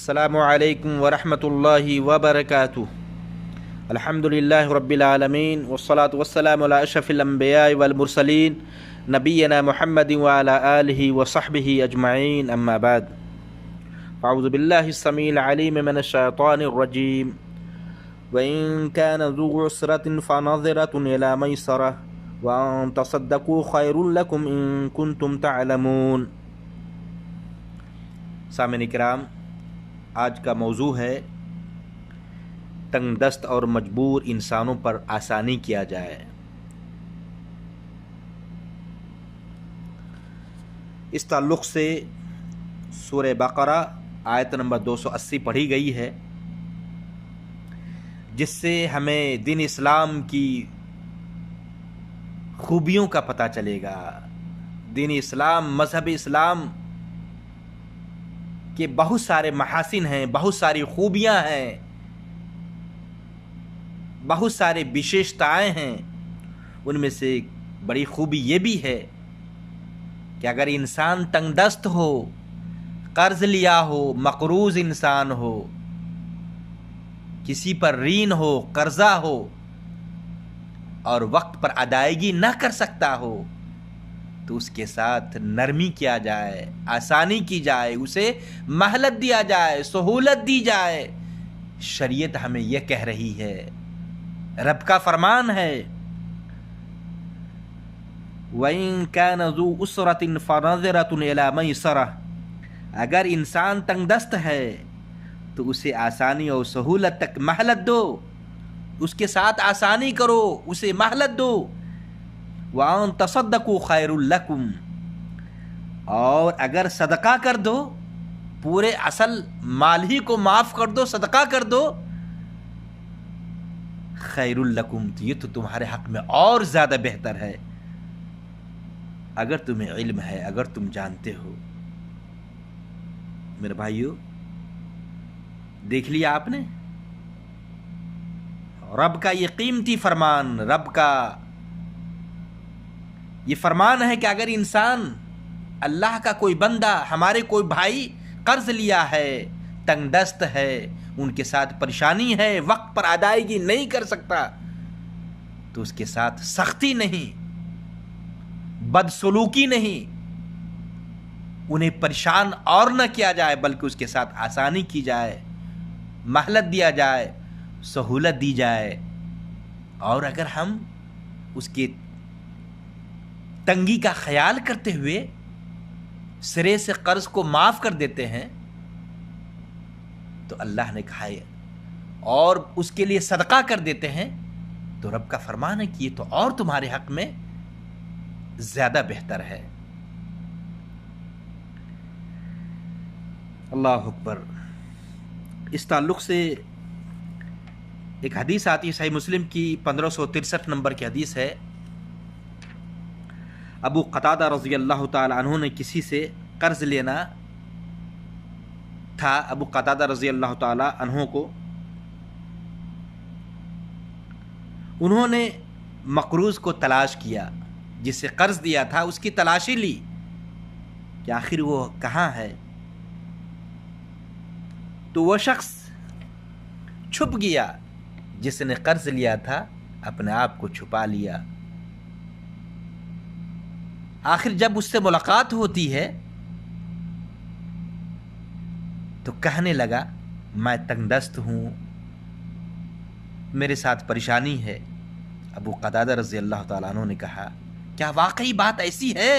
السلام علیکم ورحمۃ اللہ وبرکاتہ۔ الحمدللہ رب العالمین والصلاة والسلام علی اشرف الانبیاء والمرسلین نبینا محمد وعلی آلہ وصحبہ اجمعین، اما بعد اعوذ باللہ السمیع العلیم من الشیطان الرجیم وَإِن كَانَ ذُو عُسْرَةٍ فَنَظِرَةٌ إِلَىٰ مَيْسَرَةٍ وَأَن تَصَدَّقُوا خَيْرٌ لَكُمْ إِن كُنتُمْ تَعْلَمُونَ۔ سامعین کرام، آج کا موضوع ہے تنگ دست اور مجبور انسانوں پر آسانی کیا جائے۔ اس تعلق سے سورہ بقرہ آیت نمبر 280 پڑھی گئی ہے، جس سے ہمیں دین اسلام کی خوبیوں کا پتہ چلے گا۔ دین اسلام، مذہب اسلام کے بہت سارے محاسن ہیں، بہت ساری خوبیاں ہیں، بہت سارے وشیشتائیں ہیں۔ ان میں سے بڑی خوبی یہ بھی ہے کہ اگر انسان تنگ دست ہو، قرض لیا ہو، مقروض انسان ہو، کسی پر رین ہو، قرضہ ہو اور وقت پر ادائیگی نہ کر سکتا ہو، تو اس کے ساتھ نرمی کیا جائے، آسانی کی جائے، اسے مہلت دیا جائے، سہولت دی جائے۔ شریعت ہمیں یہ کہہ رہی ہے، رب کا فرمان ہے وَإِن كَانَ ذُو عُسْرَةٍ فَنَظِرَةٌ إِلَىٰ مَيْسَرَةٍ۔ اگر انسان تنگ دست ہے تو اسے آسانی اور سہولت تک مہلت دو، اس کے ساتھ آسانی کرو، اسے مہلت دو۔ وَأَن تَصَدَّقُوا خَيْرٌ لَكُمْ، اور اگر صدقہ کر دو، پورے اصل مال ہی کو معاف کر دو، صدقہ کر دو، خَيْرٌ لَكُمْ، تو یہ تو تمہارے حق میں اور زیادہ بہتر ہے، اگر تمہیں علم ہے، اگر تم جانتے ہو۔ میرے بھائیو، دیکھ لیا آپ نے رب کا یہ قیمتی فرمان، رب کا یہ فرمان ہے کہ اگر انسان، اللہ کا کوئی بندہ، ہمارے کوئی بھائی قرض لیا ہے، تنگ دست ہے، ان کے ساتھ پریشانی ہے، وقت پر ادائیگی نہیں کر سکتا، تو اس کے ساتھ سختی نہیں، بدسلوکی نہیں، انہیں پریشان اور نہ کیا جائے، بلکہ اس کے ساتھ آسانی کی جائے، مہلت دیا جائے، سہولت دی جائے۔ اور اگر ہم اس کے تنگی کا خیال کرتے ہوئے سرے سے قرض کو معاف کر دیتے ہیں تو اللہ نے کہا ہے، اور اس کے لیے صدقہ کر دیتے ہیں، تو رب کا فرمان ہے کہ یہ تو اور تمہارے حق میں زیادہ بہتر ہے۔ اللہ اکبر۔ اس تعلق سے ایک حدیث آتی ہے، صحیح مسلم کی 1563 نمبر کی حدیث ہے۔ ابو قتادہ رضی اللہ تعالی عنہ نے کسی سے قرض لینا تھا۔ ابو قتادہ رضی اللہ تعالی عنہ کو انہوں نے مقروض کو تلاش کیا، جس سے قرض دیا تھا اس کی تلاشی لی کہ آخر وہ کہاں ہے، تو وہ شخص چھپ گیا جس نے قرض لیا تھا، اپنے آپ کو چھپا لیا۔ آخر جب اس سے ملاقات ہوتی ہے تو کہنے لگا، میں تنگ دست ہوں، میرے ساتھ پریشانی ہے۔ ابو قتادہ رضی اللہ تعالیٰ عنہ نے کہا، کیا واقعی بات ایسی ہے؟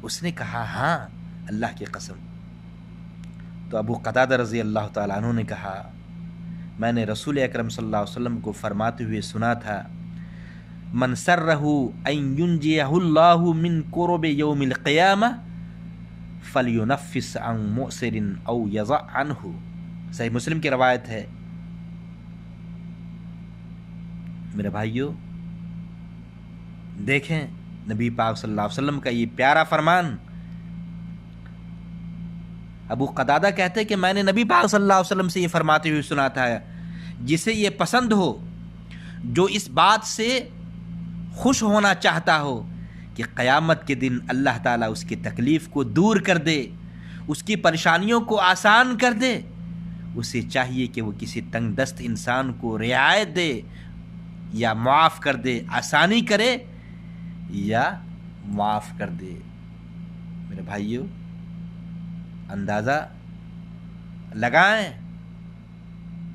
اس نے کہا، ہاں، اللہ کی قسم۔ تو ابو قتادہ رضی اللہ تعالیٰ عنہ نے کہا، میں نے رسول اکرم صلی اللہ علیہ وسلم کو فرماتے ہوئے سنا تھا، من سرہ ان ینجیہ اللہ من کرب یوم القیامہ فلینفس عن مؤسر او یضع عنہ۔ صحیح مسلم کی روایت ہے۔ میرے بھائیو، دیکھیں نبی پاک صلی اللہ علیہ وسلم کا یہ پیارا فرمان۔ ابو قتادہ کہتے کہ میں نے نبی پاک صلی اللہ علیہ وسلم سے یہ فرماتے ہوئے سنا تھا، جسے یہ پسند ہو، جو اس بات سے خوش ہونا چاہتا ہو کہ قیامت کے دن اللہ تعالیٰ اس کی تکلیف کو دور کر دے، اس کی پریشانیوں کو آسان کر دے، اسے چاہیے کہ وہ کسی تنگ دست انسان کو رعایت دے یا معاف کر دے، آسانی کرے یا معاف کر دے۔ میرے بھائیو، اندازہ لگائیں،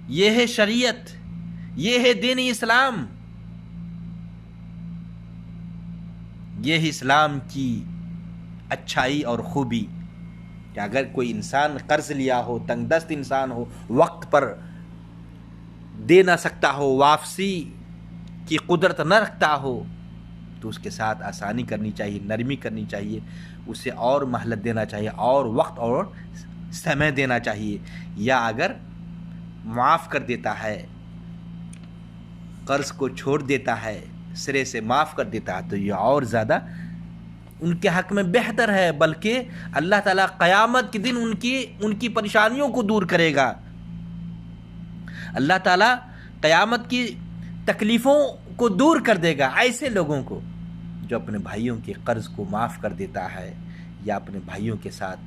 یہ ہے شریعت، یہ ہے دین اسلام، یہ ہے اسلام کی اچھائی اور خوبی کہ اگر کوئی انسان قرض لیا ہو، تنگ دست انسان ہو، وقت پر دے نہ سکتا ہو، واپسی کی قدرت نہ رکھتا ہو، تو اس کے ساتھ آسانی کرنی چاہیے، نرمی کرنی چاہیے، اسے اور مہلت دینا چاہیے، اور وقت اور سمے دینا چاہیے۔ یا اگر معاف کر دیتا ہے، قرض کو چھوڑ دیتا ہے، سرے سے معاف کر دیتا ہے، تو یہ اور زیادہ ان کے حق میں بہتر ہے، بلکہ اللہ تعالیٰ قیامت کے دن ان کی پریشانیوں کو دور کرے گا۔ اللہ تعالیٰ قیامت کی تکلیفوں کو دور کر دے گا ایسے لوگوں کو جو اپنے بھائیوں کے قرض کو معاف کر دیتا ہے یا اپنے بھائیوں کے ساتھ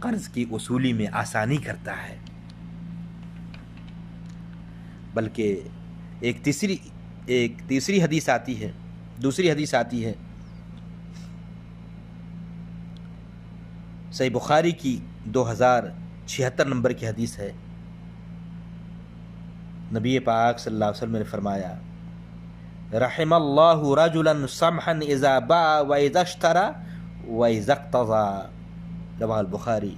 قرض کی وصولی میں آسانی کرتا ہے۔ بلکہ ایک تیسری حدیث آتی ہے، دوسری حدیث آتی ہے صحیح بخاری کی 2076 نمبر کی حدیث ہے۔ نبی پاک صلی اللہ علیہ وسلم نے فرمایا، رحم اللہ رجلا سمحا اذا باع و اذا اشترى و اذا اقتضى، رواه البخاری۔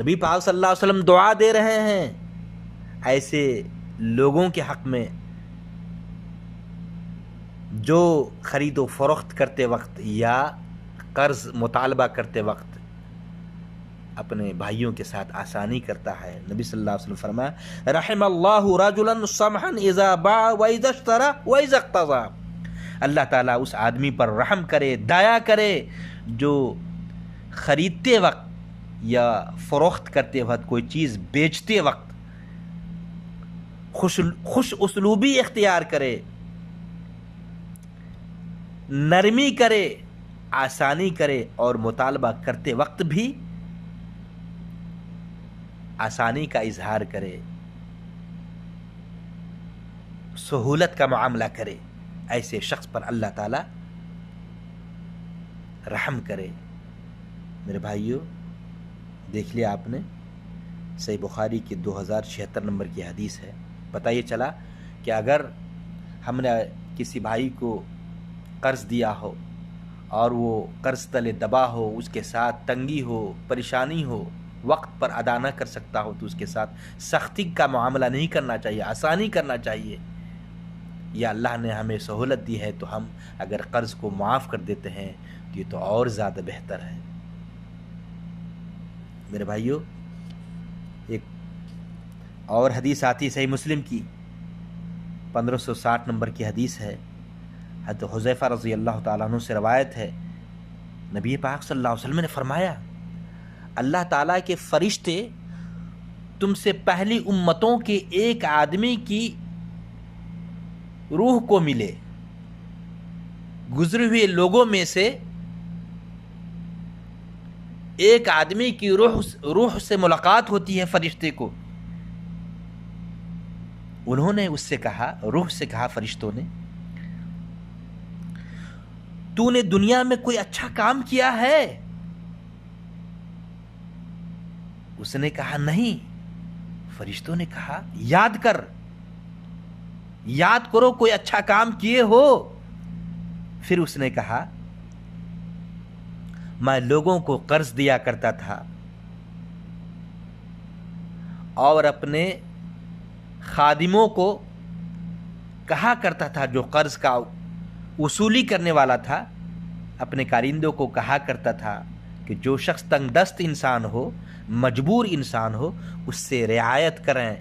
نبی پاک صلی اللہ علیہ وسلم دعا دے رہے ہیں ایسے لوگوں کے حق میں جو خرید و فروخت کرتے وقت یا قرض مطالبہ کرتے وقت اپنے بھائیوں کے ساتھ آسانی کرتا ہے۔ نبی صلی اللہ علیہ وسلم فرمایا، رحم اللہ رجلا سمحا اذا باع و اذا اشترى و اذا اقتضى، اللہ تعالیٰ اس آدمی پر رحم کرے، دیا کرے جو خریدتے وقت یا فروخت کرتے وقت، کوئی چیز بیچتے وقت خوش اسلوبی اختیار کرے، نرمی کرے، آسانی کرے، اور مطالبہ کرتے وقت بھی آسانی کا اظہار کرے، سہولت کا معاملہ کرے، ایسے شخص پر اللہ تعالی رحم کرے۔ میرے بھائیو، دیکھ لیا آپ نے، صحیح بخاری کی 2076 نمبر کی حدیث ہے۔ پتہ یہ چلا کہ اگر ہم نے کسی بھائی کو قرض دیا ہو اور وہ قرض تلے دبا ہو، اس کے ساتھ تنگی ہو، پریشانی ہو، وقت پر ادا نہ کر سکتا ہو، تو اس کے ساتھ سختی کا معاملہ نہیں کرنا چاہیے، آسانی کرنا چاہیے۔ یا اللہ نے ہمیں سہولت دی ہے تو ہم اگر قرض کو معاف کر دیتے ہیں تو یہ تو اور زیادہ بہتر ہے۔ میرے بھائیو، ایک اور حدیث آتی ہے صحیح مسلم کی 1560 نمبر کی حدیث ہے، حضرت حذیفہ رضی اللہ تعالیٰ عنہ سے روایت ہے، نبی پاک صلی اللہ علیہ وسلم نے فرمایا، اللہ تعالیٰ کے فرشتے تم سے پہلی امتوں کے ایک آدمی کی روح کو ملے، گزرے ہوئے لوگوں میں سے ایک آدمی کی روح سے ملاقات ہوتی ہے فرشتے کو۔ انہوں نے اس سے کہا، روح سے کہا فرشتوں نے، تو نے دنیا میں کوئی اچھا کام کیا ہے؟ اس نے کہا نہیں۔ فرشتوں نے کہا یاد کر، یاد کرو کوئی اچھا کام کیے ہو۔ پھر اس نے کہا میں لوگوں کو قرض دیا کرتا تھا اور اپنے خادموں کو کہا کرتا تھا، جو قرض کا وصولی کرنے والا تھا، اپنے کارندوں کو کہا کرتا تھا کہ جو شخص تنگ دست انسان ہو، مجبور انسان ہو، اس سے رعایت کریں،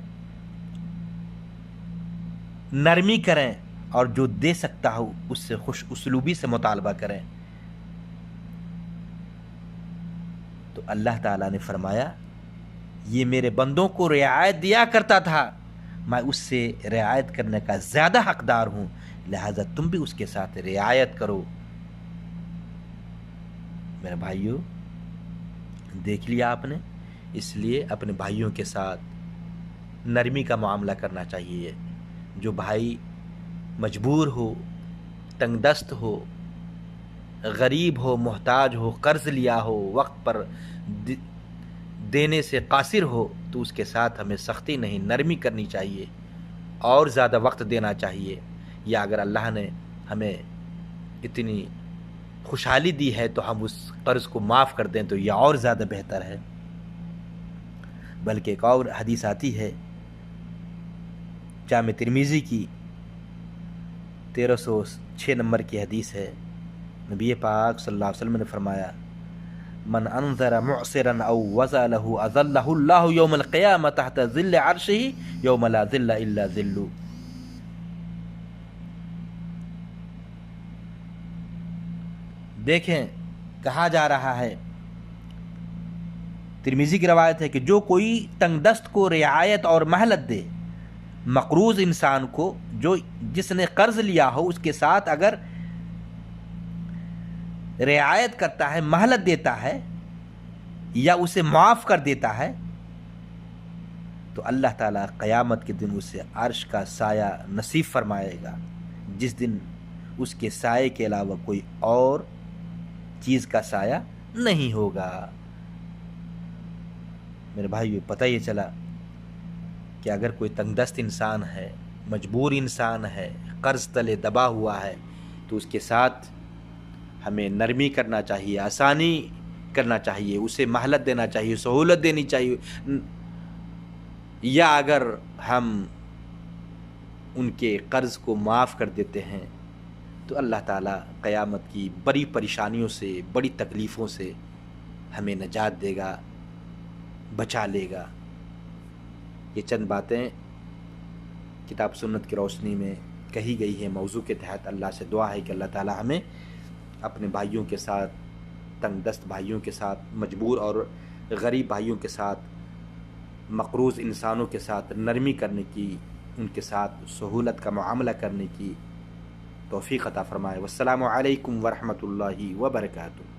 نرمی کریں، اور جو دے سکتا ہو اس سے خوش اسلوبی سے مطالبہ کریں۔ تو اللہ تعالیٰ نے فرمایا، یہ میرے بندوں کو رعایت دیا کرتا تھا، میں اس سے رعایت کرنے کا زیادہ حقدار ہوں، لہذا تم بھی اس کے ساتھ رعایت کرو۔ میرے بھائیو، دیکھ لیا آپ نے، اس لیے اپنے بھائیوں کے ساتھ نرمی کا معاملہ کرنا چاہیے۔ جو بھائی مجبور ہو، تنگ دست ہو، غریب ہو، محتاج ہو، قرض لیا ہو، وقت پر دینے سے قاصر ہو، تو اس کے ساتھ ہمیں سختی نہیں، نرمی کرنی چاہیے، اور زیادہ وقت دینا چاہیے۔ یا اگر اللہ نے ہمیں اتنی خوشحالی دی ہے تو ہم اس قرض کو معاف کر دیں تو یہ اور زیادہ بہتر ہے۔ بلکہ ایک اور حدیث آتی ہے جامع ترمذی کی 1306 نمبر کی حدیث ہے، نبی پاک صلی اللہ علیہ وسلم نے فرمایا من انذر معسرا او وضع له اذله الله يوم القيامه تحت ظل عرشه يوم لا ظل الا ظله۔ دیکھیں کہا جا رہا ہے، ترمذی کی روایت ہے کہ جو کوئی تنگ دست کو رعایت اور مہلت دے، مقروض انسان کو، جو جس نے قرض لیا ہو اس کے ساتھ اگر رعایت کرتا ہے، مہلت دیتا ہے یا اسے معاف کر دیتا ہے، تو اللہ تعالیٰ قیامت کے دن اسے عرش کا سایہ نصیب فرمائے گا، جس دن اس کے سائے کے علاوہ کوئی اور چیز کا سایہ نہیں ہوگا۔ میرے بھائیو، پتہ یہ چلا کہ اگر کوئی تنگ دست انسان ہے، مجبور انسان ہے، قرض تلے دبا ہوا ہے، تو اس کے ساتھ ہمیں نرمی کرنا چاہیے، آسانی کرنا چاہیے، اسے مہلت دینا چاہیے، سہولت دینی چاہیے۔ یا اگر ہم ان کے قرض کو معاف کر دیتے ہیں تو اللہ تعالیٰ قیامت کی بڑی پریشانیوں سے، بڑی تکلیفوں سے ہمیں نجات دے گا، بچا لے گا۔ یہ چند باتیں کتاب سنت کی روشنی میں کہی گئی ہے موضوع کے تحت۔ اللہ سے دعا ہے کہ اللہ تعالیٰ ہمیں اپنے بھائیوں کے ساتھ، تنگ دست بھائیوں کے ساتھ، مجبور اور غریب بھائیوں کے ساتھ، مقروض انسانوں کے ساتھ نرمی کرنے کی، ان کے ساتھ سہولت کا معاملہ کرنے کی توفیق عطا فرمائے۔ والسلام علیکم ورحمۃ اللہ وبرکاتہ۔